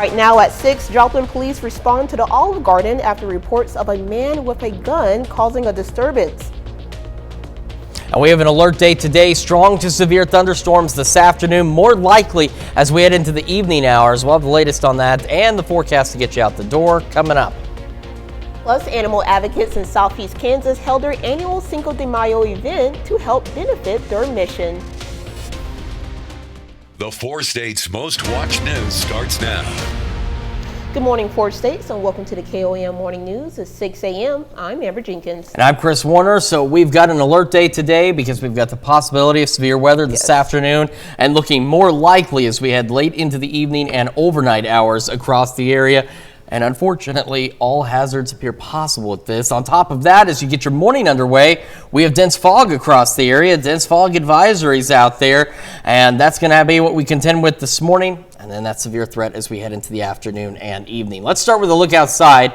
Right now at 6, Joplin police respond to the Olive Garden after reports of a man with a gun causing a disturbance. And we have an alert day today. Strong to severe thunderstorms this afternoon, more likely as we head into the evening hours. We'll have the latest on that and the forecast to get you out the door coming up. Plus, animal advocates in Southeast Kansas held their annual Cinco de Mayo event to help benefit their mission. The 4 states' most watched news starts now. Good morning, 4 states, and welcome to the KOAM Morning News at 6 a.m. I'm Amber Jenkins. And I'm Chris Warner. So we've got an alert day today because we've got the possibility of severe weather this afternoon and looking more likely as we head late into the evening and overnight hours across the area. And unfortunately, all hazards appear possible with this. On top of that, as you get your morning underway, we have dense fog across the area, dense fog advisories out there, and that's going to be what we contend with this morning. And then that severe threat as we head into the afternoon and evening. Let's start with a look outside.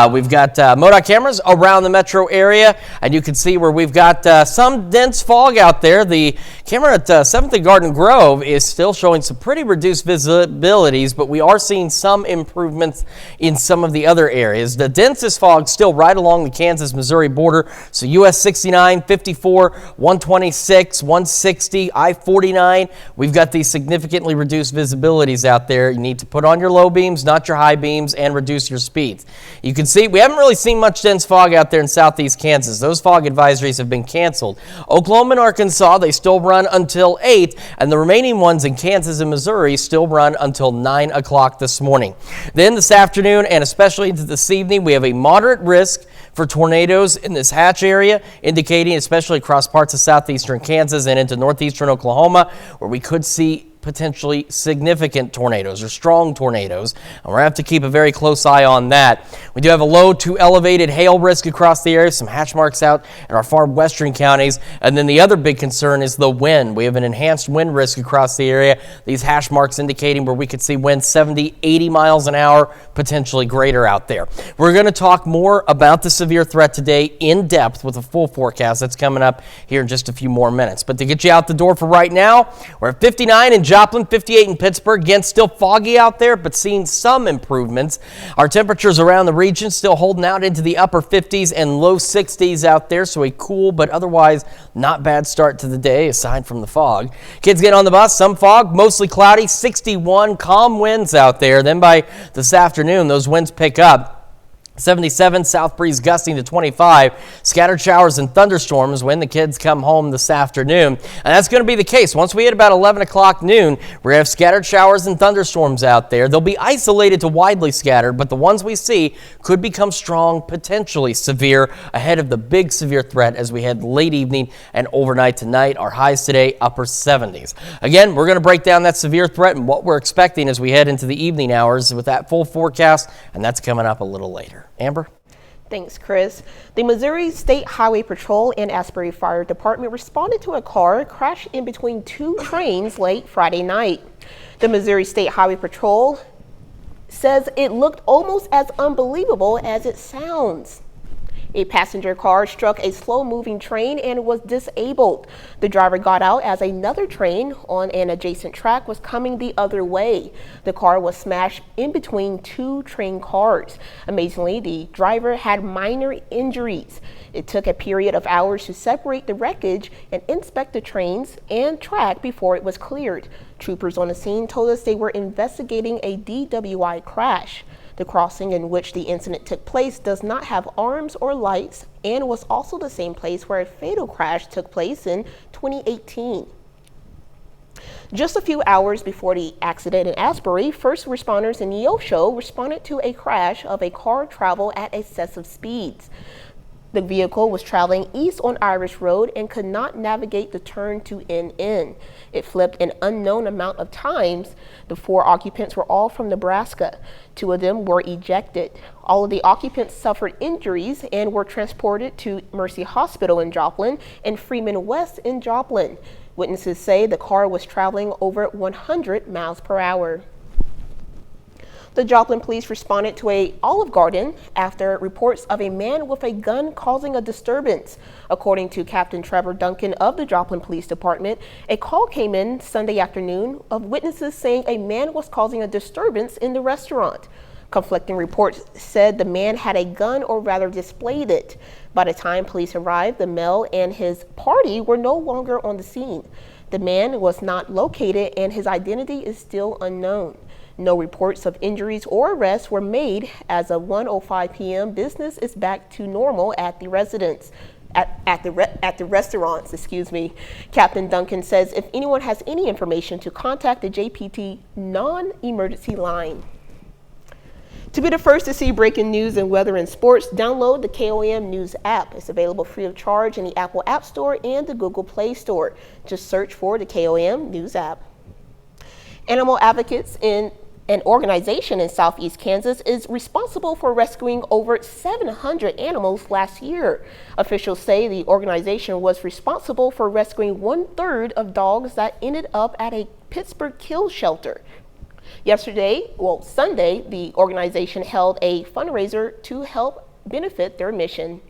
We've got MoDOT cameras around the metro area, and you can see where we've got some dense fog out there. The camera at 7th and Garden Grove is still showing some pretty reduced visibilities, but we are seeing some improvements in some of the other areas. The densest fog still right along the Kansas-Missouri border, so US 69, 54, 126, 160, I-49. We've got these significantly reduced visibilities out there. You need to put on your low beams, not your high beams, and reduce your speeds. You can see we haven't really seen much dense fog out there in southeast Kansas. Those fog advisories have been canceled. Oklahoma and Arkansas, they still run until 8, and the remaining ones in Kansas and Missouri still run until 9 o'clock this morning. Then this afternoon and especially into this evening, we have a moderate risk for tornadoes in this Hatch area, indicating especially across parts of southeastern Kansas and into northeastern Oklahoma, where we could see potentially significant tornadoes or strong tornadoes. And we're going to have to keep a very close eye on that. We do have a low to elevated hail risk across the area, some hatch marks out in our far western counties. And then the other big concern is the wind. We have an enhanced wind risk across the area. These hash marks indicating where we could see winds 70, 80 miles an hour, potentially greater out there. We're going to talk more about the severe threat today in depth with a full forecast that's coming up here in just a few more minutes. But to get you out the door for right now, we're at 59 in Joplin, 58 in Pittsburgh. Again, still foggy out there, but seeing some improvements. Our temperatures around the region still holding out into the upper 50s and low 60s out there, so a cool but otherwise not bad start to the day aside from the fog. Kids get on the bus, some fog, mostly cloudy, 61, calm winds out there. Then by this afternoon, those winds pick up. 77, south breeze gusting to 25, scattered showers and thunderstorms when the kids come home this afternoon. And that's going to be the case. Once we hit about 11 o'clock noon, we're going to have scattered showers and thunderstorms out there. They'll be isolated to widely scattered, but the ones we see could become strong, potentially severe, ahead of the big severe threat as we head late evening and overnight tonight. Our highs today, upper 70s. Again, we're going to break down that severe threat and what we're expecting as we head into the evening hours with that full forecast, and that's coming up a little later. Amber? Thanks, Chris. The Missouri State Highway Patrol and Asbury Fire Department responded to a car crashed in between 2 trains late Friday night. The Missouri State Highway Patrol says it looked almost as unbelievable as it sounds. A passenger car struck a slow-moving train and was disabled. The driver got out as another train on an adjacent track was coming the other way. The car was smashed in between 2 train cars. Amazingly, the driver had minor injuries. It took a period of hours to separate the wreckage and inspect the trains and track before it was cleared. Troopers on the scene told us they were investigating a DWI crash. The crossing in which the incident took place does not have arms or lights and was also the same place where a fatal crash took place in 2018. Just a few hours before the accident in Asbury, first responders in Neosho responded to a crash of a car travel at excessive speeds. The vehicle was traveling east on Irish Road and could not navigate the turn to NN. It flipped an unknown amount of times. The 4 occupants were all from Nebraska. 2 of them were ejected. All of the occupants suffered injuries and were transported to Mercy Hospital in Joplin and Freeman West in Joplin. Witnesses say the car was traveling over 100 miles per hour. The Joplin police responded to a Olive Garden after reports of a man with a gun causing a disturbance. According to Captain Trevor Duncan of the Joplin Police Department, a call came in Sunday afternoon of witnesses saying a man was causing a disturbance in the restaurant. Conflicting reports said the man had a gun, or rather displayed it. By the time police arrived, the male and his party were no longer on the scene. The man was not located and his identity is still unknown. No reports of injuries or arrests were made. As of 1:05 p.m., business is back to normal at the residence. At the restaurants, excuse me. Captain Duncan says if anyone has any information to contact the JPT non-emergency line. To be the first to see breaking news and weather and sports, download the KOAM News app. It's available free of charge in the Apple App Store and the Google Play Store. Just search for the KOAM News app. Animal advocates in an organization in southeast Kansas is responsible for rescuing over 700 animals last year. Officials say the organization was responsible for rescuing 1/3 of dogs that ended up at a Pittsburgh kill shelter. Sunday, the organization held a fundraiser to help benefit their mission.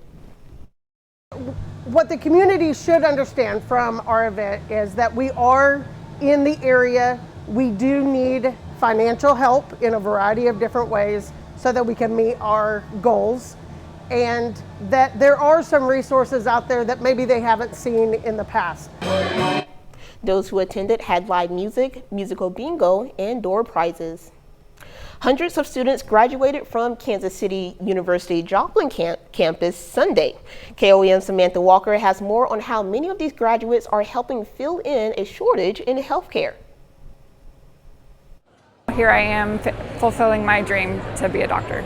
What the community should understand from our event is that we are in the area. We do need financial help in a variety of different ways so that we can meet our goals, and that there are some resources out there that maybe they haven't seen in the past. Those who attended had live music, musical bingo, and door prizes. Hundreds of students graduated from Kansas City University Joplin campus Sunday. KOAM's Samantha Walker has more on how many of these graduates are helping fill in a shortage in healthcare. Here I am fulfilling my dream to be a doctor.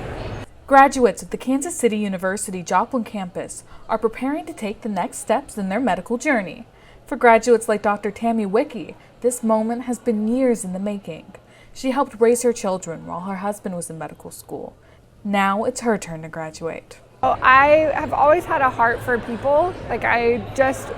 Graduates of the Kansas City University Joplin campus are preparing to take the next steps in their medical journey. For graduates like Dr. Tammy Wicke, this moment has been years in the making. She helped raise her children while her husband was in medical school. Now it's her turn to graduate. I have always had a heart for people. Like I just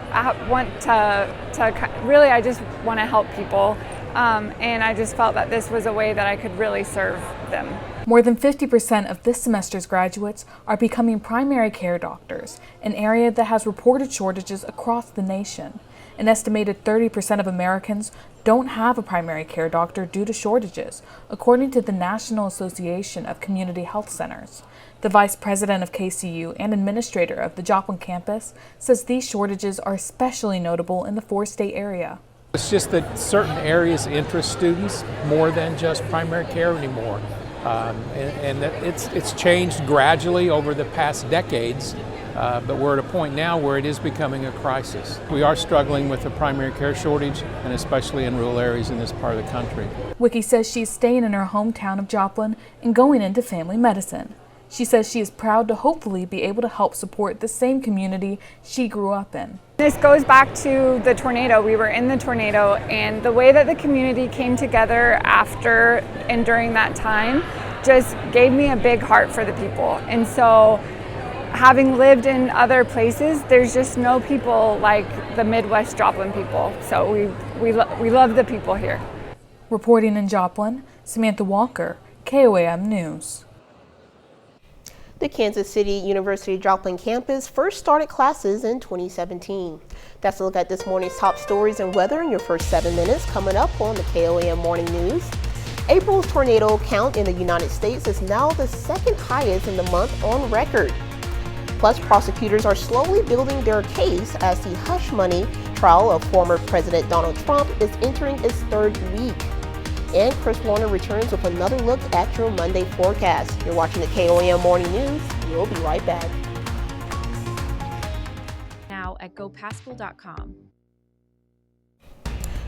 want I just want to help people. And I just felt that this was a way that I could really serve them. More than 50% of this semester's graduates are becoming primary care doctors, an area that has reported shortages across the nation. An estimated 30% of Americans don't have a primary care doctor due to shortages, according to the National Association of Community Health Centers. The vice president of KCU and administrator of the Joplin campus says these shortages are especially notable in the four-state area. It's just that certain areas interest students more than just primary care anymore. And it's changed gradually over the past decades, but we're at a point now where it is becoming a crisis. We are struggling with a primary care shortage, and especially in rural areas in this part of the country. Wicke says she's staying in her hometown of Joplin and going into family medicine. She says she is proud to hopefully be able to help support the same community she grew up in. This goes back to the tornado. We were in the tornado, and the way that the community came together after and during that time just gave me a big heart for the people. And so, having lived in other places, there's just no people like the Midwest Joplin people. So we love the people here. Reporting in Joplin, Samantha Walker, KOAM News. The Kansas City University Joplin campus first started classes in 2017. That's a look at this morning's top stories and weather in your first 7 minutes. Coming up on the KOAM Morning News. April's tornado count in the United States is now the second highest in the month on record. Plus, prosecutors are slowly building their case as the hush money trial of former President Donald Trump is entering its third week. And Chris Warner returns with another look at your Monday forecast. You're watching the KOAM Morning News. We'll be right back. Now at GoPaschal.com.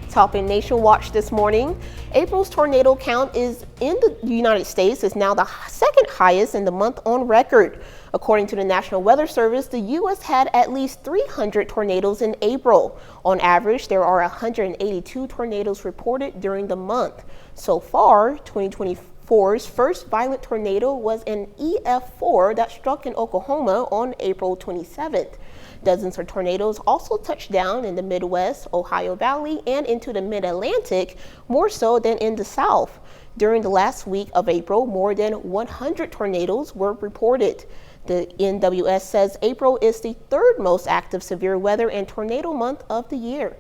Topping Nation Watch this morning, April's tornado count is in the United States is now the second highest in the month on record. According to the National Weather Service, the U.S. had at least 300 tornadoes in April. On average, there are 182 tornadoes reported during the month. So far, 2024's first violent tornado was an EF4 that struck in Oklahoma on April 27th. Dozens of tornadoes also touched down in the Midwest, Ohio Valley, and into the Mid-Atlantic, more so than in the South. During the last week of April, more than 100 tornadoes were reported. The NWS says April is the third most active severe weather and tornado month of the year.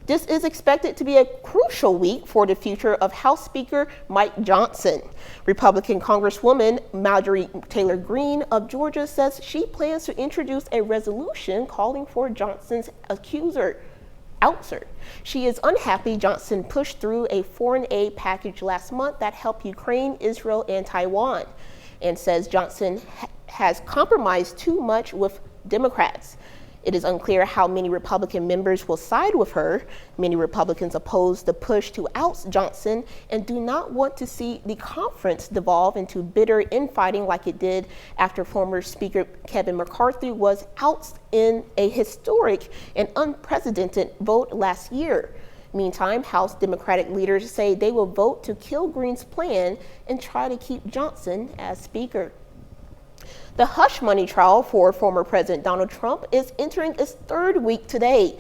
This is expected to be a crucial week for the future of House Speaker Mike Johnson. Republican Congresswoman Marjorie Taylor Greene of Georgia says she plans to introduce a resolution calling for Johnson's ouster. She is unhappy Johnson pushed through a foreign aid package last month that helped Ukraine, Israel, and Taiwan, and says Johnson has compromised too much with Democrats. It is unclear how many Republican members will side with her. Many Republicans oppose the push to oust Johnson and do not want to see the conference devolve into bitter infighting like it did after former Speaker Kevin McCarthy was ousted in a historic and unprecedented vote last year. Meantime, House Democratic leaders say they will vote to kill Greene's plan and try to keep Johnson as Speaker. The hush money trial for former President Donald Trump is entering its third week today.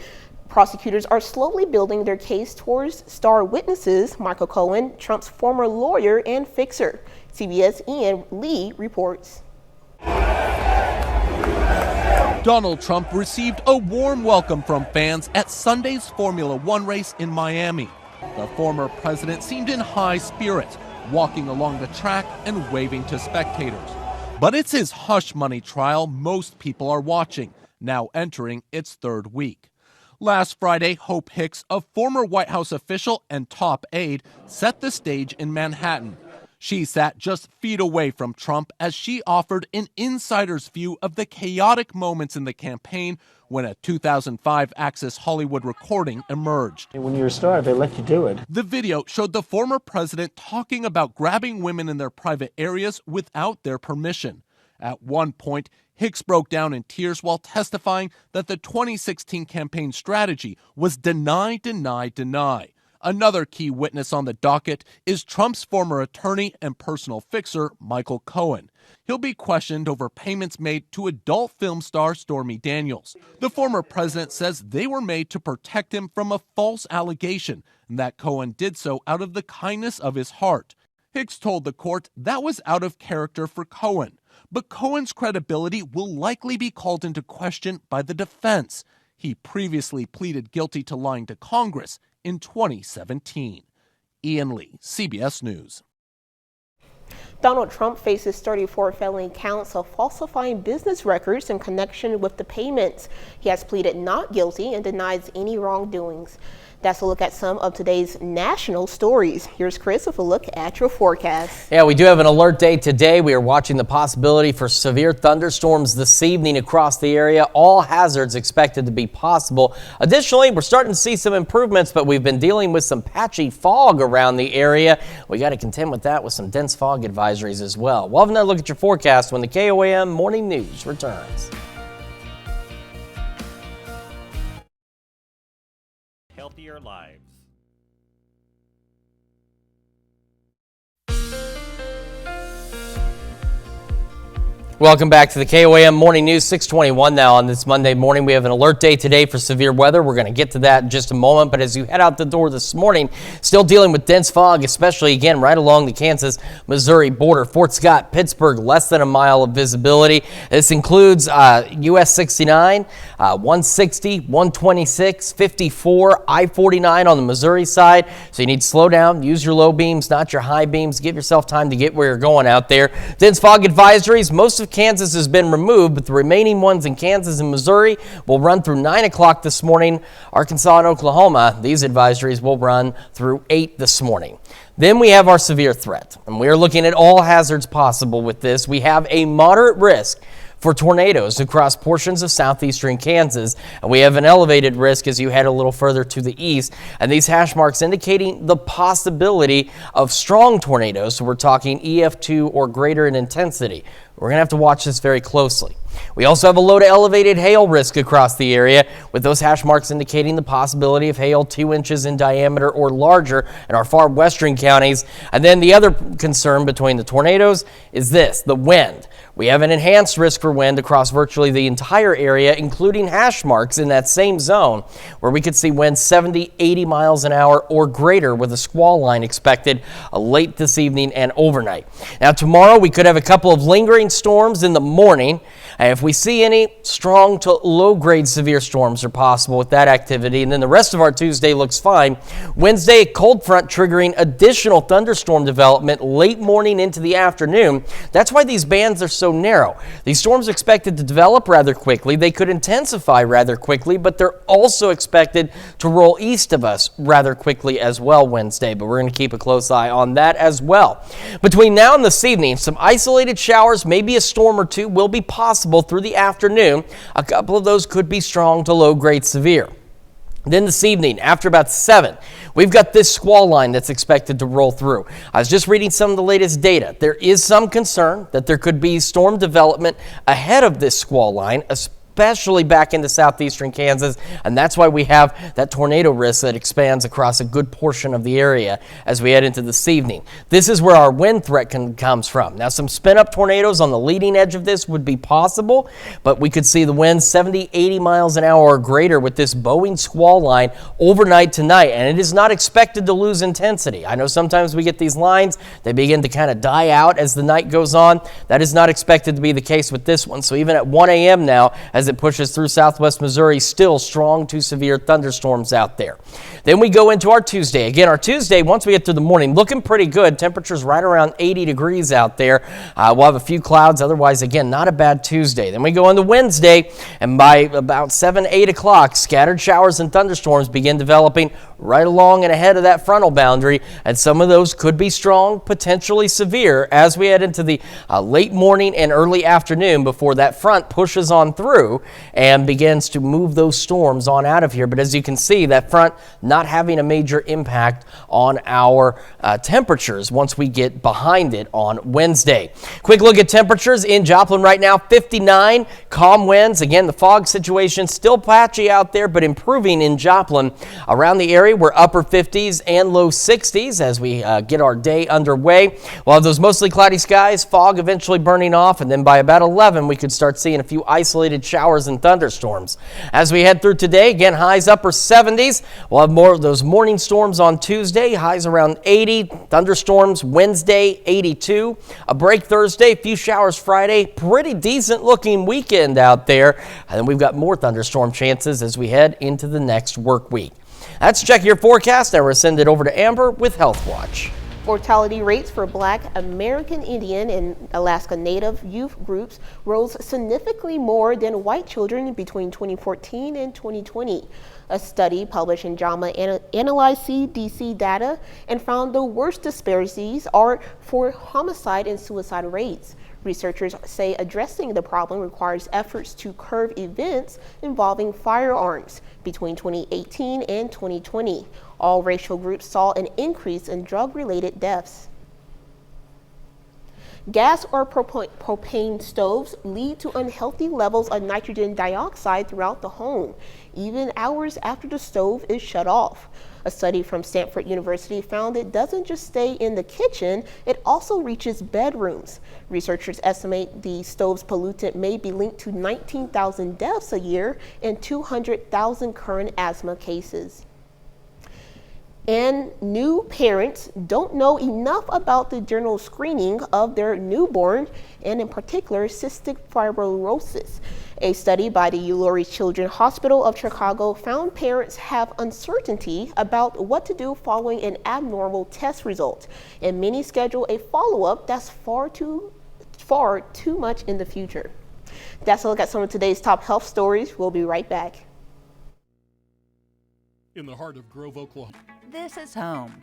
Prosecutors are slowly building their case towards star witnesses Michael Cohen, Trump's former lawyer and fixer. CBS Ian Lee reports. Donald Trump received a warm welcome from fans at Sunday's Formula One race in Miami. The former president seemed in high spirits, walking along the track and waving to spectators. But it's his hush money trial most people are watching, now entering its third week. Last Friday, Hope Hicks, a former White House official and top aide, set the stage in Manhattan. She sat just feet away from Trump as she offered an insider's view of the chaotic moments in the campaign when a 2005 Access Hollywood recording emerged. When you're a star, they let you do it. The video showed the former president talking about grabbing women in their private areas without their permission. At one point, Hicks broke down in tears while testifying that the 2016 campaign strategy was deny, deny, deny. Another key witness on the docket is Trump's former attorney and personal fixer, Michael Cohen. He'll be questioned over payments made to adult film star Stormy Daniels. The former president says they were made to protect him from a false allegation, and that Cohen did so out of the kindness of his heart. Hicks told the court that was out of character for Cohen, but Cohen's credibility will likely be called into question by the defense. He previously pleaded guilty to lying to Congress in 2017. Ian Lee, CBS News. Donald Trump faces 34 felony counts of falsifying business records in connection with the payments. He has pleaded not guilty and denies any wrongdoings. That's a look at some of today's national stories. Here's Chris with a look at your forecast. Yeah, we do have an alert day today. We are watching the possibility for severe thunderstorms this evening across the area. All hazards expected to be possible. Additionally, we're starting to see some improvements, but we've been dealing with some patchy fog around the area. We got to contend with that with some dense fog advisories as well. We'll have another look at your forecast when the KOAM Morning News returns. Healthier lives. Welcome back to the KOAM Morning News, 6:21 now on this Monday morning. We have an alert day today for severe weather. We're going to get to that in just a moment. But as you head out the door this morning, still dealing with dense fog, especially again right along the Kansas-Missouri border. Fort Scott, Pittsburgh, less than a mile of visibility. This includes US 69, 160, 126, 54, I-49 on the Missouri side. So you need to slow down, use your low beams, not your high beams. Give yourself time to get where you're going out there. Dense fog advisories, most of Kansas has been removed, but the remaining ones in Kansas and Missouri will run through 9 o'clock this morning. Arkansas and Oklahoma, these advisories will run through 8 this morning. Then we have our severe threat, and we are looking at all hazards possible with this. We have a moderate risk for tornadoes across portions of southeastern Kansas, and we have an elevated risk as you head a little further to the east, and these hash marks indicating the possibility of strong tornadoes. So we're talking EF2 or greater in intensity. We're going to have to watch this very closely. We also have a low to elevated hail risk across the area, with those hash marks indicating the possibility of hail 2 inches in diameter or larger in our far western counties. And then the other concern between the tornadoes is this, the wind. We have an enhanced risk for wind across virtually the entire area, including hash marks in that same zone, where we could see winds 70, 80 miles an hour or greater, with a squall line expected late this evening and overnight. Now, tomorrow we could have a couple of lingering storms in the morning. And if we see any, strong to low-grade severe storms are possible with that activity. And then the rest of our Tuesday looks fine. Wednesday, a cold front triggering additional thunderstorm development late morning into the afternoon. That's why these bands are so narrow. These storms are expected to develop rather quickly. They could intensify rather quickly, but they're also expected to roll east of us rather quickly as well Wednesday. But we're going to keep a close eye on that as well. Between now and this evening, some isolated showers, maybe a storm or two, will be possible through the afternoon. A couple of those could be strong to low-grade severe. Then this evening, after about 7, we've got this squall line that's expected to roll through. I was just reading some of the latest data. There is some concern that there could be storm development ahead of this squall line, especially back into southeastern Kansas, and that's why we have that tornado risk that expands across a good portion of the area as we head into this evening. This is where our wind threat comes from. Now, some spin-up tornadoes on the leading edge of this would be possible, but we could see the winds 70, 80 miles an hour or greater with this Boeing squall line overnight tonight, and it is not expected to lose intensity. I know sometimes we get these lines, they begin to kind of die out as the night goes on. That is not expected to be the case with this one. So even at 1 a.m. now, as it pushes through southwest Missouri, still strong to severe thunderstorms out there. Then we go into our Tuesday. Again, our Tuesday, once we get through the morning, looking pretty good. Temperatures right around 80 degrees out there. We'll have a few clouds. Otherwise, again, not a bad Tuesday. Then we go into Wednesday, and by about 7, 8 o'clock, scattered showers and thunderstorms begin developing right along and ahead of that frontal boundary, and some of those could be strong, potentially severe, as we head into the late morning and early afternoon before that front pushes on through and begins to move those storms on out of here. But as you can see, that front not having a major impact on our temperatures once we get behind it on Wednesday. Quick look at temperatures in Joplin right now, 59, calm winds. Again, the fog situation still patchy out there, but improving in Joplin. Around the area, we're upper 50s and low 60s as we get our day underway. We'll have those mostly cloudy skies, fog eventually burning off, and then by about 11, we could start seeing a few isolated showers and thunderstorms. As we head through today, again, highs upper 70s. We'll have more of those morning storms on Tuesday, highs around 80, thunderstorms Wednesday, 82. A break Thursday, a few showers Friday. Pretty decent looking weekend out there. And then we've got more thunderstorm chances as we head into the next work week. That's Check Your Forecast, and we'll send it over to Amber with Health Watch. Mortality rates for Black, American Indian, and Alaska Native youth groups rose significantly more than white children between 2014 and 2020. A study published in JAMA analyzed CDC data and found the worst disparities are for homicide and suicide rates. Researchers say addressing the problem requires efforts to curb events involving firearms. Between 2018 and 2020, all racial groups saw an increase in drug-related deaths. Gas or propane stoves lead to unhealthy levels of nitrogen dioxide throughout the home, even hours after the stove is shut off. A study from Stanford University found it doesn't just stay in the kitchen, it also reaches bedrooms. Researchers estimate the stove's pollutant may be linked to 19,000 deaths a year and 200,000 current asthma cases. And new parents don't know enough about the general screening of their newborn, and in particular, cystic fibrosis. A study by the Uluri Children's Hospital of Chicago found parents have uncertainty about what to do following an abnormal test result, and many schedule a follow-up that's far too much in the future. That's a look at some of today's top health stories. We'll be right back. In the heart of Grove, Oklahoma. This is home.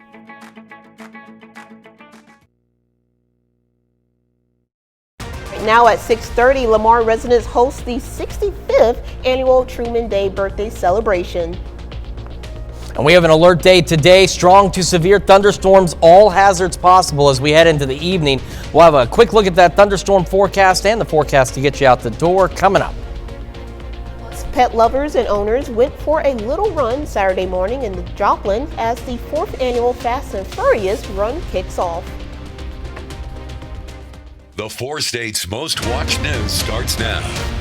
Now at 6:30, Lamar residents host the 65th annual Truman Day birthday celebration. And we have an alert day today. Strong to severe thunderstorms, all hazards possible as we head into the evening. We'll have a quick look at that thunderstorm forecast and the forecast to get you out the door coming up. Pet lovers and owners went for a little run Saturday morning in Joplin as the 4th annual Fast and Furious run kicks off. The 4 states' most watched news starts now.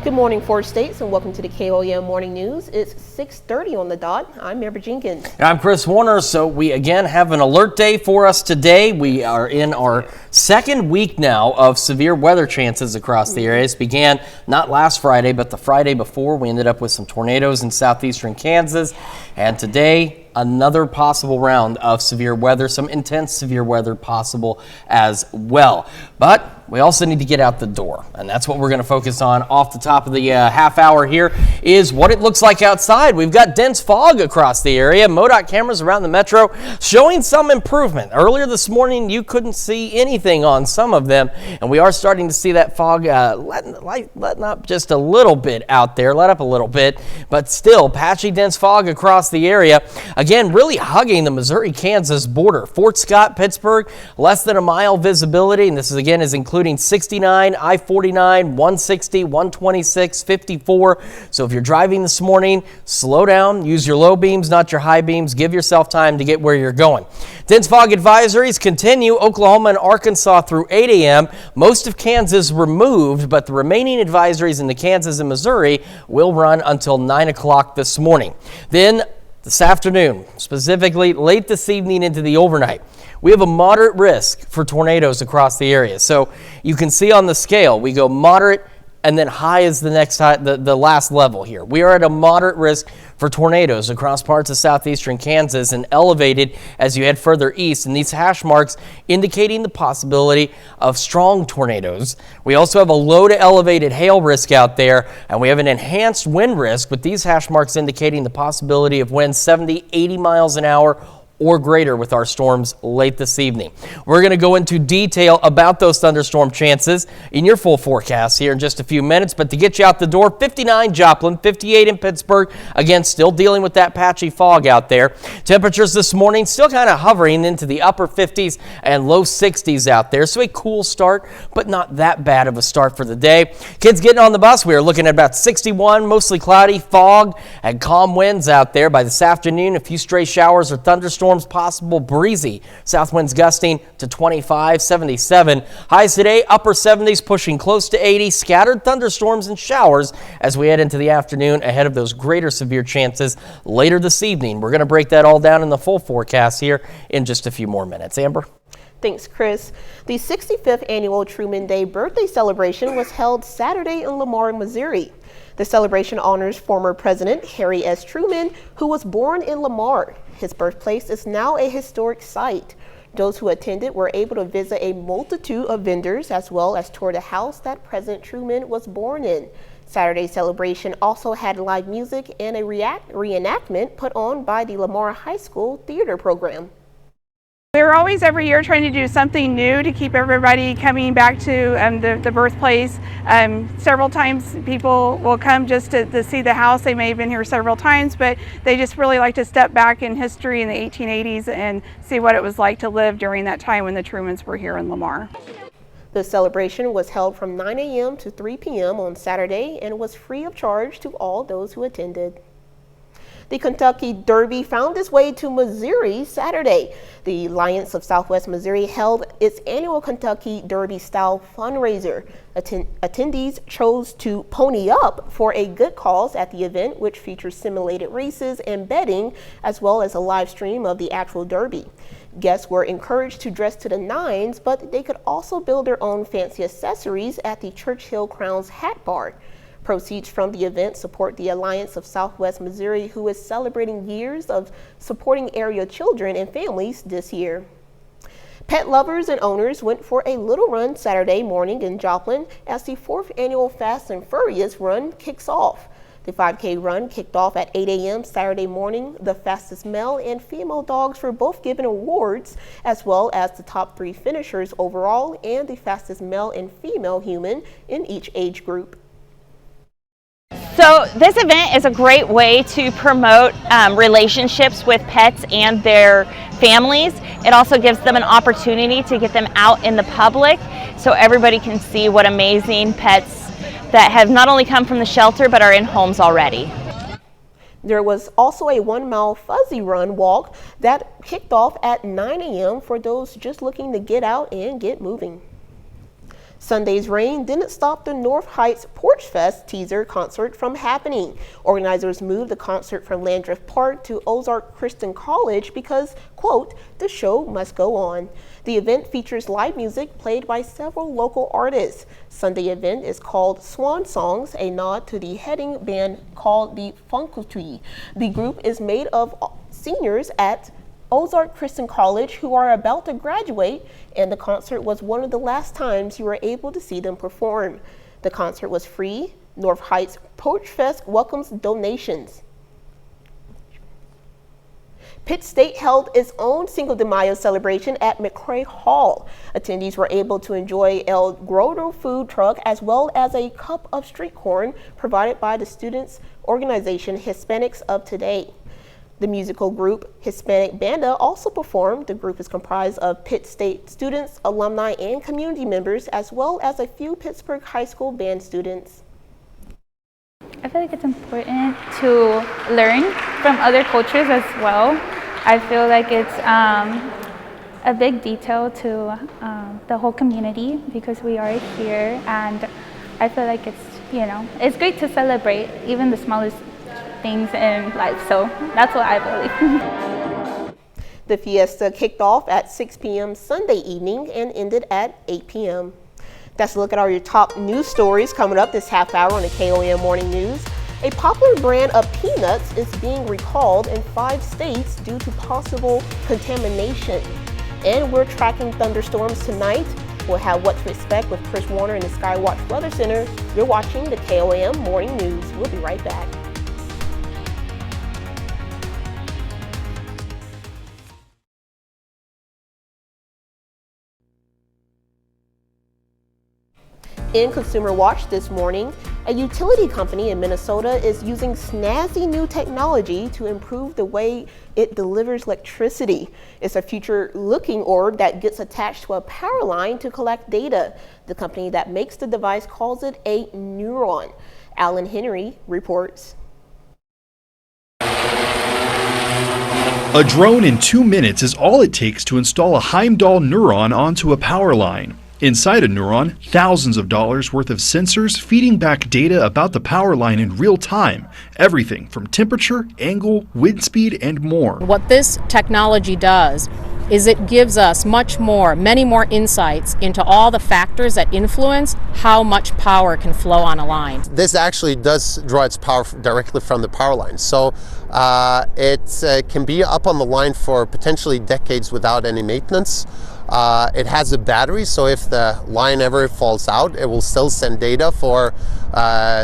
Good morning, 4 states, and welcome to the KOAM Morning News. It's 6:30 on the dot. I'm Amber Jenkins. And I'm Chris Warner. So we again have an alert day for us today. We are in our second week now of severe weather chances across the area. This began not last Friday, but the Friday before. We ended up with some tornadoes in southeastern Kansas. And today, another possible round of severe weather, some intense severe weather possible as well. But we also need to get out the door, and that's what we're going to focus on off the top of the half hour here is what it looks like outside. We've got dense fog across the area. MoDOT cameras around the metro showing some improvement. Earlier this morning, you couldn't see anything on some of them, and we are starting to see that fog letting up just a little bit out there, let up a little bit, but still patchy dense fog across the area. Again, really hugging the Missouri-Kansas border. Fort Scott, Pittsburgh, less than a mile visibility, and this is again is including 69, I-49, 160, 126, 54. So if you're driving this morning, slow down, use your low beams, not your high beams. Give yourself time to get where you're going. Dense fog advisories continue Oklahoma and Arkansas through 8 a.m. Most of Kansas removed, but the remaining advisories in the Kansas and Missouri will run until 9 o'clock this morning. Then this afternoon, specifically late this evening into the overnight, we have a moderate risk for tornadoes across the area. So you can see on the scale, we go moderate and then high is the next high, the last level here. We are at a moderate risk for tornadoes across parts of southeastern Kansas and elevated as you head further east. And these hash marks indicating the possibility of strong tornadoes. We also have a low to elevated hail risk out there, and we have an enhanced wind risk with these hash marks indicating the possibility of winds 70, 80 miles an hour or greater with our storms late this evening. We're going to go into detail about those thunderstorm chances in your full forecast here in just a few minutes. But to get you out the door, 59 Joplin, 58 in Pittsburgh. Again, still dealing with that patchy fog out there. Temperatures this morning still kind of hovering into the upper 50s and low 60s out there. So a cool start, but not that bad of a start for the day. Kids getting on the bus, we are looking at about 61, mostly cloudy, fog, and calm winds out there. By this afternoon, a few stray showers or thunderstorms possible, breezy. South winds gusting to 25, 77. Highs today, upper 70s, pushing close to 80. Scattered thunderstorms and showers as we head into the afternoon ahead of those greater severe chances later this evening. We're going to break that all down in the full forecast here in just a few more minutes. Amber? Thanks, Chris. The 65th annual Truman Day birthday celebration was held Saturday in Lamar, Missouri. The celebration honors former President Harry S. Truman, who was born in Lamar. His birthplace is now a historic site. Those who attended were able to visit a multitude of vendors as well as tour the house that President Truman was born in. Saturday's celebration also had live music and a reenactment put on by the Lamar High School theater program. We're always every year trying to do something new to keep everybody coming back to the birthplace. Several times people will come just to see the house. They may have been here several times, but they just really like to step back in history in the 1880s and see what it was like to live during that time when the Trumans were here in Lamar. The celebration was held from 9 a.m. to 3 p.m. on Saturday and was free of charge to all those who attended. The Kentucky Derby found its way to Missouri Saturday. The Alliance of Southwest Missouri held its annual Kentucky Derby-style fundraiser. Attendees chose to pony up for a good cause at the event, which features simulated races and betting, as well as a live stream of the actual Derby. Guests were encouraged to dress to the nines, but they could also build their own fancy accessories at the Churchill Crowns Hat Bar. Proceeds from the event support the Alliance of Southwest Missouri, who is celebrating years of supporting area children and families this year. Pet lovers and owners went for a little run Saturday morning in Joplin as the 4th annual Fast and Furious run kicks off. The 5K run kicked off at 8 a.m. Saturday morning. The fastest male and female dogs were both given awards, as well as the top 3 finishers overall and the fastest male and female human in each age group. So this event is a great way to promote relationships with pets and their families. It also gives them an opportunity to get them out in the public so everybody can see what amazing pets that have not only come from the shelter but are in homes already. There was also a 1 mile fuzzy run walk that kicked off at 9 a.m. for those just looking to get out and get moving. Sunday's rain didn't stop the North Heights Porch Fest teaser concert from happening. Organizers moved the concert from Landreth Park to Ozark Christian College because, quote, the show must go on. The event features live music played by several local artists. Sunday event is called Swan Songs, a nod to the heading band called the Funkultui. The group is made of seniors at Ozark Christian College who are about to graduate, and the concert was one of the last times you were able to see them perform. The concert was free. North Heights Porch Fest welcomes donations. Pitt State held its own Cinco de Mayo celebration at McCray Hall. Attendees were able to enjoy El Grotto food truck as well as a cup of street corn provided by the students' organization Hispanics of Today. The musical group Hispanic Banda also performed. The group is comprised of Pitt State students, alumni, and community members, as well as a few Pittsburgh High School band students. I feel like it's important to learn from other cultures as well. I feel like it's a big detail to the whole community because we are here, and I feel like it's great to celebrate even the smallest things in life, so that's what I believe. The fiesta kicked off at 6 p.m. Sunday evening and ended at 8 p.m. That's a look at all your top news stories coming up this half hour on the KOAM Morning News. A popular brand of peanuts is being recalled in 5 states due to possible contamination. And we're tracking thunderstorms tonight. We'll have what to expect with Chris Warner in the Skywatch Weather Center. You're watching the KOAM Morning News. We'll be right back. In Consumer Watch this morning, a utility company in Minnesota is using snazzy new technology to improve the way it delivers electricity. It's a future-looking orb that gets attached to a power line to collect data. The company that makes the device calls it a neuron. Alan Henry reports. A drone in 2 minutes is all it takes to install a Heimdall neuron onto a power line. Inside a neuron, thousands of dollars worth of sensors feeding back data about the power line in real time. Everything from temperature, angle, wind speed, and more. What this technology does is it gives us many more insights into all the factors that influence how much power can flow on a line. This actually does draw its power directly from the power line. So it can be up on the line for potentially decades without any maintenance. It has a battery, so if the line ever falls out, it will still send data for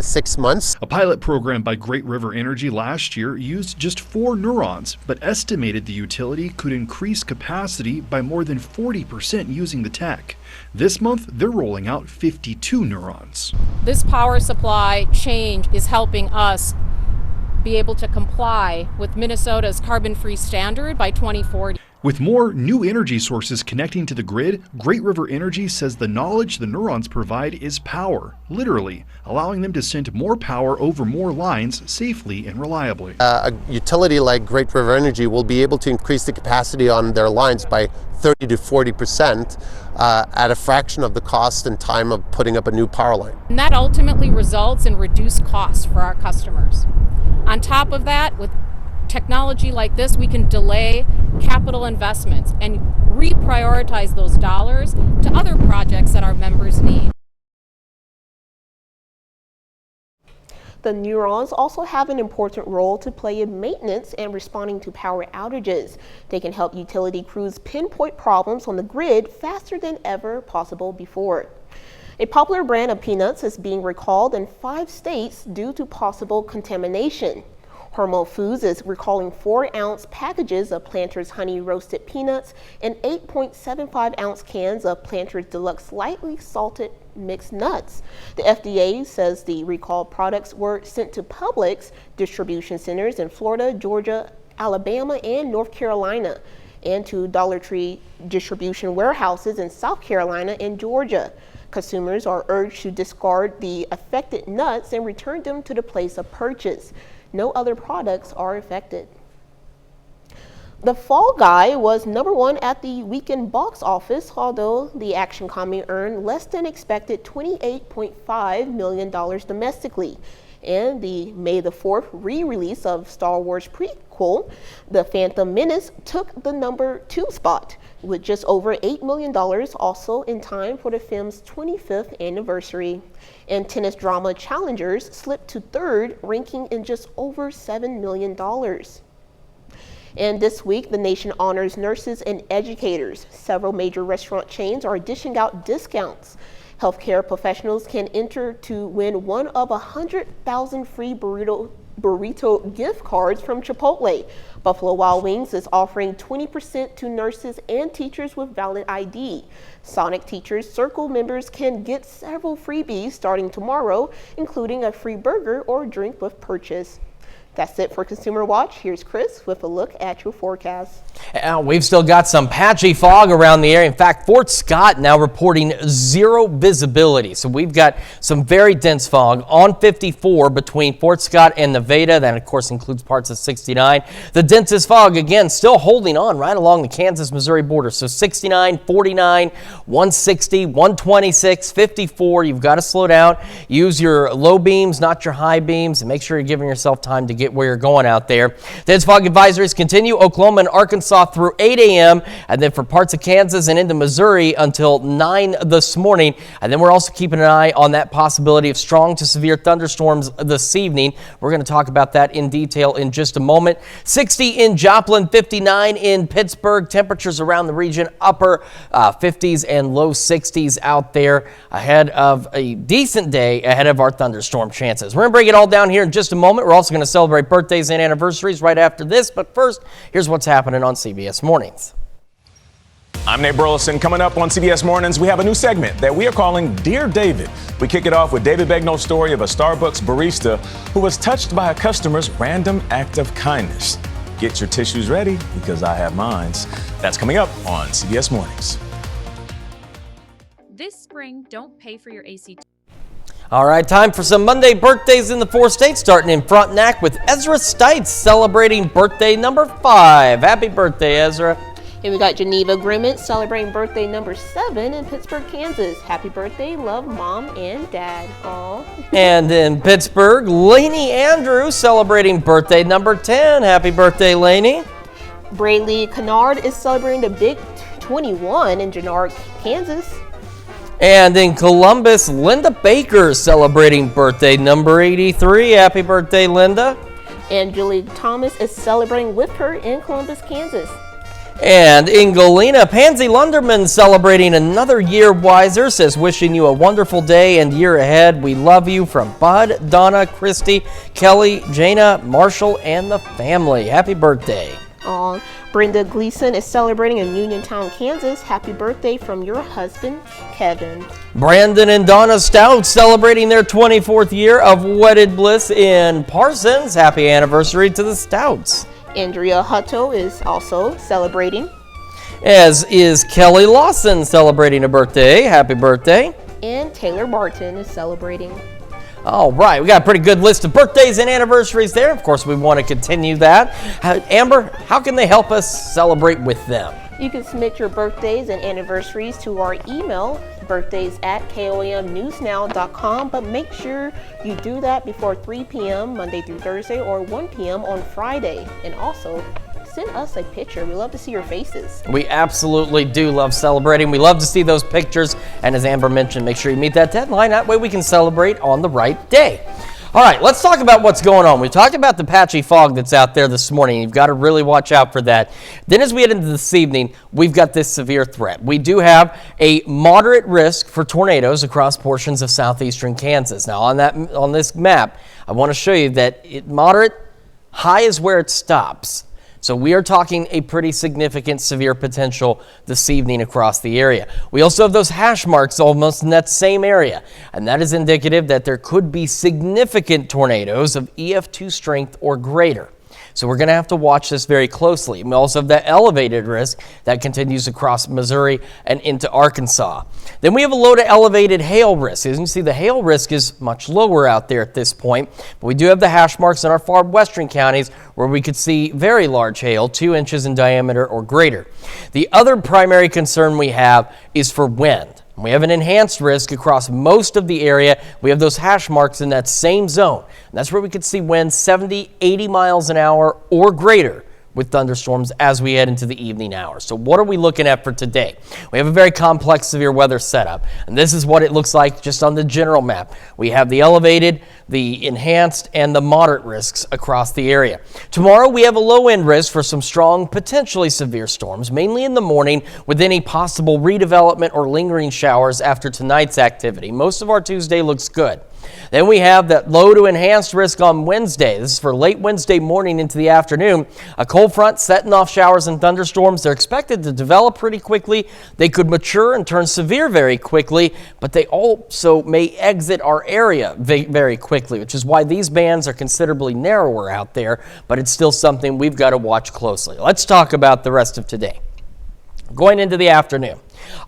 6 months. A pilot program by Great River Energy last year used just 4 neurons, but estimated the utility could increase capacity by more than 40% using the tech. This month, they're rolling out 52 neurons. This power supply change is helping us be able to comply with Minnesota's carbon-free standard by 2040. With more new energy sources connecting to the grid, Great River Energy says the knowledge the neurons provide is power, literally, allowing them to send more power over more lines safely and reliably. A utility like Great River Energy will be able to increase the capacity on their lines by 30 to 40% at a fraction of the cost and time of putting up a new power line. And that ultimately results in reduced costs for our customers. On top of that, with technology like this, we can delay capital investments and reprioritize those dollars to other projects that our members need. The neurons also have an important role to play in maintenance and responding to power outages. They can help utility crews pinpoint problems on the grid faster than ever possible before. A popular brand of peanuts is being recalled in 5 states due to possible contamination. Hormel Foods is recalling 4-ounce packages of Planters Honey Roasted Peanuts and 8.75-ounce cans of Planters Deluxe Lightly Salted mixed nuts. The FDA says the recalled products were sent to Publix distribution centers in Florida, Georgia, Alabama, and North Carolina, and to Dollar Tree distribution warehouses in South Carolina and Georgia. Consumers are urged to discard the affected nuts and return them to the place of purchase. No other products are affected. The Fall Guy was #1 at the weekend box office, although the action comedy earned less than expected $28.5 million domestically. And the May the 4th re-release of Star Wars prequel, The Phantom Menace, took the #2 spot with just over $8 million, also in time for the film's 25th anniversary. And tennis drama Challengers slipped to 3rd, ranking in just over $7 million. And this week, the nation honors nurses and educators. Several major restaurant chains are dishing out discounts. Healthcare professionals can enter to win one of 100,000 free burrito gift cards from Chipotle. Buffalo Wild Wings is offering 20% to nurses and teachers with valid ID. Sonic Teachers Circle members can get several freebies starting tomorrow, including a free burger or drink with purchase. That's it for Consumer Watch. Here's Chris with a look at your forecast. We've still got some patchy fog around the area. In fact, Fort Scott now reporting 0 visibility. So we've got some very dense fog on 54 between Fort Scott and Nevada. That, of course, includes parts of 69. The densest fog, again, still holding on right along the Kansas-Missouri border. So 69, 49, 160, 126, 54. You've got to slow down. Use your low beams, not your high beams, and make sure you're giving yourself time to get where you're going out there. Dense fog advisories continue Oklahoma and Arkansas through 8 a.m. and then for parts of Kansas and into Missouri until 9 this morning. And then we're also keeping an eye on that possibility of strong to severe thunderstorms this evening. We're going to talk about that in detail in just a moment. 60 in Joplin, 59 in Pittsburgh. Temperatures around the region upper 50s and low 60s out there ahead of a decent day ahead of our thunderstorm chances. We're going to break it all down here in just a moment. We're also going to celebrate birthdays and anniversaries right after this. But first, here's what's happening on CBS Mornings. I'm Nate Burleson. Coming up on CBS Mornings, we have a new segment that we are calling Dear David. We kick it off with David Begnaud's story of a Starbucks barista who was touched by a customer's random act of kindness. Get your tissues ready because I have mine. That's coming up on CBS Mornings. This spring, don't pay for your AC. All right, time for some Monday birthdays in the 4 states, starting in Frontenac with Ezra Stites celebrating birthday #5. Happy birthday, Ezra. And we got Geneva Grimmett celebrating birthday #7 in Pittsburgh, Kansas. Happy birthday, love Mom and Dad. Aww. And in Pittsburgh, Lainey Andrews celebrating birthday #10. Happy birthday, Lainey. Braylee Kennard is celebrating the Big 21 in Gennard, Kansas. And in Columbus, Linda Baker celebrating birthday #83. Happy birthday, Linda. And Julie Thomas is celebrating with her in Columbus, Kansas. And in Galena, Pansy Lunderman celebrating another year wiser, says wishing you a wonderful day and year ahead. We love you from Bud, Donna, Christy, Kelly, Jana, Marshall, and the family. Happy birthday. Brenda Gleason is celebrating in Uniontown, Kansas. Happy birthday from your husband, Kevin. Brandon and Donna Stout celebrating their 24th year of wedded bliss in Parsons. Happy anniversary to the Stouts. Andrea Hutto is also celebrating. As is Kelly Lawson celebrating a birthday. Happy birthday. And Taylor Barton is celebrating. All right, we got a pretty good list of birthdays and anniversaries there. Of course, we want to continue that. Amber, how can they help us celebrate with them? You can submit your birthdays and anniversaries to our email, birthdays@KOAMnewsnow.com, but make sure you do that before 3 p.m. Monday through Thursday or 1 p.m. on Friday. And also, send us a picture. We love to see your faces. We absolutely do love celebrating. We love to see those pictures. And as Amber mentioned, make sure you meet that deadline. That way we can celebrate on the right day. All right, let's talk about what's going on. We talked about the patchy fog that's out there this morning. You've got to really watch out for that. Then as we head into this evening, we've got this severe threat. We do have a moderate risk for tornadoes across portions of southeastern Kansas. Now on this map, I want to show you that moderate, high is where it stops. So we are talking a pretty significant severe potential this evening across the area. We also have those hash marks almost in that same area, and that is indicative that there could be significant tornadoes of EF2 strength or greater. So we're going to have to watch this very closely. We also have that elevated risk that continues across Missouri and into Arkansas. Then we have a low to elevated hail risk. As you can see, the hail risk is much lower out there at this point, but we do have the hash marks in our far western counties where we could see very large hail, 2 inches in diameter or greater. The other primary concern we have is for wind. We have an enhanced risk across most of the area. We have those hash marks in that same zone. And that's where we could see winds 70, 80 miles an hour or greater with thunderstorms as we head into the evening hours. So what are we looking at for today? We have a very complex severe weather setup, and this is what it looks like just on the general map. We have the elevated, the enhanced, and the moderate risks across the area. Tomorrow we have a low end risk for some strong, potentially severe storms, mainly in the morning with any possible redevelopment or lingering showers after tonight's activity. Most of our Tuesday looks good. Then we have that low to enhanced risk on Wednesday. This is for late Wednesday morning into the afternoon. A cold front setting off showers and thunderstorms. They're expected to develop pretty quickly. They could mature and turn severe very quickly, but they also may exit our area very quickly, which is why these bands are considerably narrower out there, but it's still something we've got to watch closely. Let's talk about the rest of today. Going into the afternoon,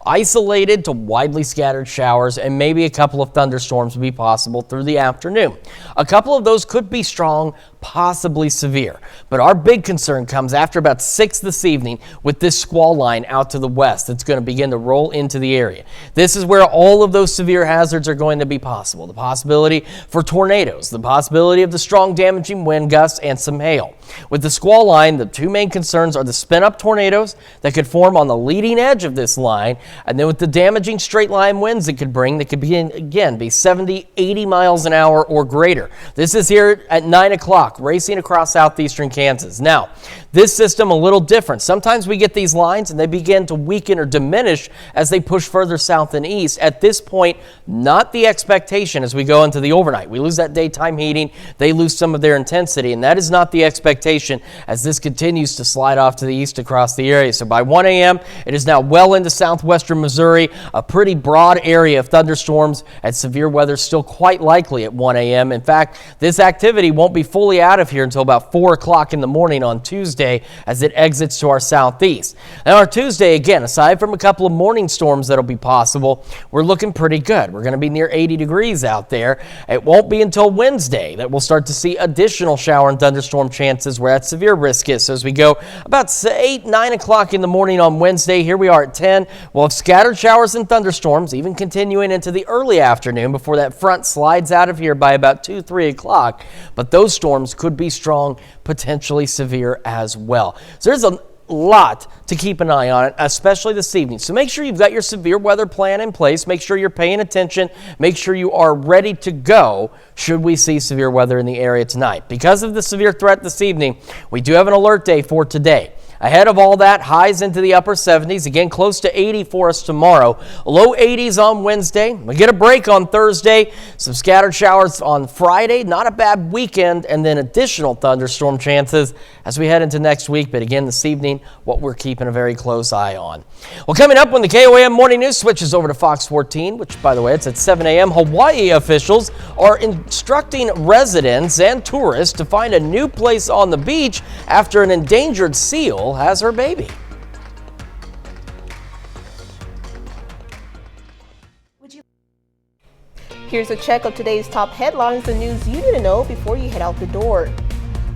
isolated to widely scattered showers and maybe a couple of thunderstorms will be possible through the afternoon. A couple of those could be strong, possibly severe. But our big concern comes after about 6 this evening with this squall line out to the west that's going to begin to roll into the area. This is where all of those severe hazards are going to be possible. The possibility for tornadoes, the possibility of the strong damaging wind gusts, and some hail. With the squall line, the 2 main concerns are the spin-up tornadoes that could form on the leading edge of this line, and then with the damaging straight line winds it could bring, that could be 70, 80 miles an hour or greater. This is here at 9 o'clock, racing across southeastern Kansas. Now, this system a little different. Sometimes we get these lines and they begin to weaken or diminish as they push further south and east. At this point, not the expectation as we go into the overnight. We lose that daytime heating, they lose some of their intensity, and that is not the expectation as this continues to slide off to the east across the area. So by 1 a.m., it is now well into southwestern Missouri, a pretty broad area of thunderstorms and severe weather still quite likely at 1 a.m. In fact, this activity won't be fully out of here until about 4 o'clock in the morning on Tuesday as it exits to our southeast. And our Tuesday, again, aside from a couple of morning storms that'll be possible, we're looking pretty good. We're going to be near 80 degrees out there. It won't be until Wednesday that we'll start to see additional shower and thunderstorm chances where that severe risk is. So as we go about 8, 9 o'clock in the morning on Wednesday, here we are at 10. We'll have scattered showers and thunderstorms, even continuing into the early afternoon before that front slides out of here by about 2, 3 o'clock. But those storms could be strong, potentially severe as well. So there's a lot to keep an eye on, especially this evening. So make sure you've got your severe weather plan in place. Make sure you're paying attention. Make sure you are ready to go should we see severe weather in the area tonight. Because of the severe threat this evening, we do have an alert day for today. Ahead of all that, highs into the upper 70s, again close to 80 for us tomorrow. Low 80s on Wednesday. We get a break on Thursday. Some scattered showers on Friday. Not a bad weekend, and then additional thunderstorm chances as we head into next week. But again, this evening, what we're keeping a very close eye on. Well, coming up when the KOAM Morning News switches over to Fox 14, which, by the way, it's at 7 a.m., Hawaii officials are instructing residents and tourists to find a new place on the beach after an endangered seal has her baby. Here's a check of today's top headlines, the news you need to know before you head out the door.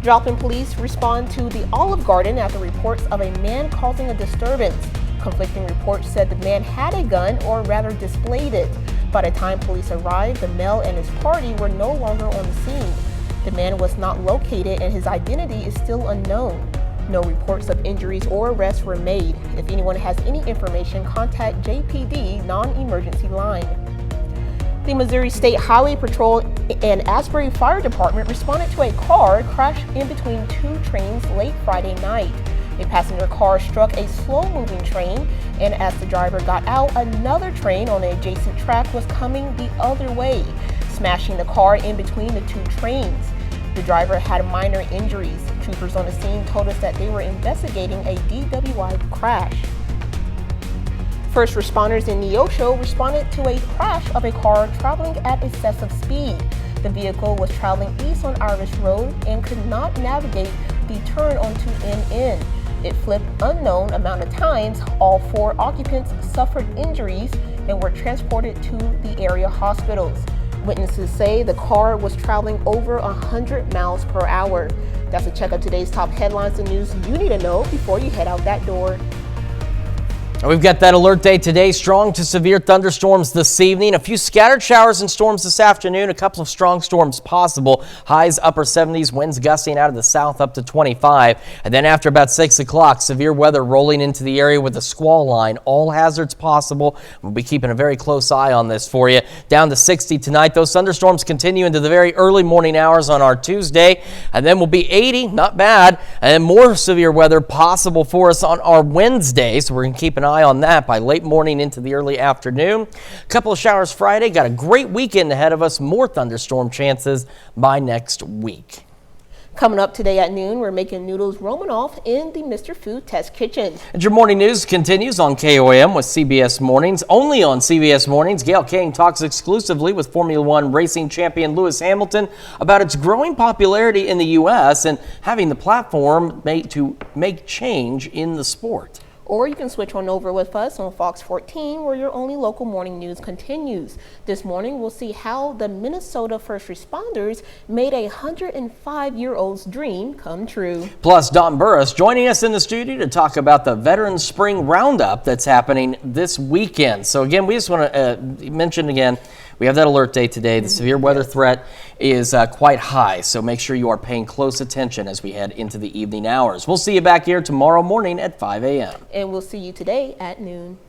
Joplin police respond to the Olive Garden after reports of a man causing a disturbance. Conflicting reports said the man had a gun, or rather displayed it. By the time police arrived, the male and his party were no longer on the scene. The man was not located and his identity is still unknown. No reports of injuries or arrests were made. If anyone has any information, contact JPD non-emergency line. The Missouri State Highway Patrol and Asbury Fire Department responded to a car crashed in between 2 trains late Friday night. A passenger car struck a slow-moving train, and as the driver got out, another train on an adjacent track was coming the other way, smashing the car in between the 2 trains. The driver had minor injuries. Troopers on the scene told us that they were investigating a DWI crash. First responders in Neosho responded to a crash of a car traveling at excessive speed. The vehicle was traveling east on Irish Road and could not navigate the turn onto NN. It flipped unknown amount of times. All 4 occupants suffered injuries and were transported to the area hospitals. Witnesses say the car was traveling over 100 miles per hour. That's a check of today's top headlines and news you need to know before you head out that door. We've got that alert day today. Strong to severe thunderstorms this evening. A few scattered showers and storms this afternoon. A couple of strong storms possible. Highs upper 70s, winds gusting out of the south up to 25. And then after about 6 o'clock, severe weather rolling into the area with a squall line. All hazards possible. We'll be keeping a very close eye on this for you. Down to 60 tonight. Those thunderstorms continue into the very early morning hours on our Tuesday. And then we'll be 80. Not bad. And more severe weather possible for us on our Wednesday. So we're going to keep an eye on that by late morning into the early afternoon. A couple of showers Friday. Got a great weekend ahead of us. More thunderstorm chances by next week. Coming up today at noon, we're making noodles Romanoff in the Mr. Food Test Kitchen. And your morning news continues on KOAM with CBS Mornings. Only on CBS Mornings, Gail King talks exclusively with Formula One racing champion Lewis Hamilton about its growing popularity in the U.S. and having the platform to make change in the sport. Or you can switch on over with us on Fox 14, where your only local morning news continues. This morning, we'll see how the Minnesota first responders made a 105-year-old's dream come true. Plus, Don Burris joining us in the studio to talk about the Veterans Spring Roundup that's happening this weekend. So again, we just want to mention again, we have that alert day today. The severe weather threat is quite high, so make sure you are paying close attention as we head into the evening hours. We'll see you back here tomorrow morning at 5 a.m. And we'll see you today at noon.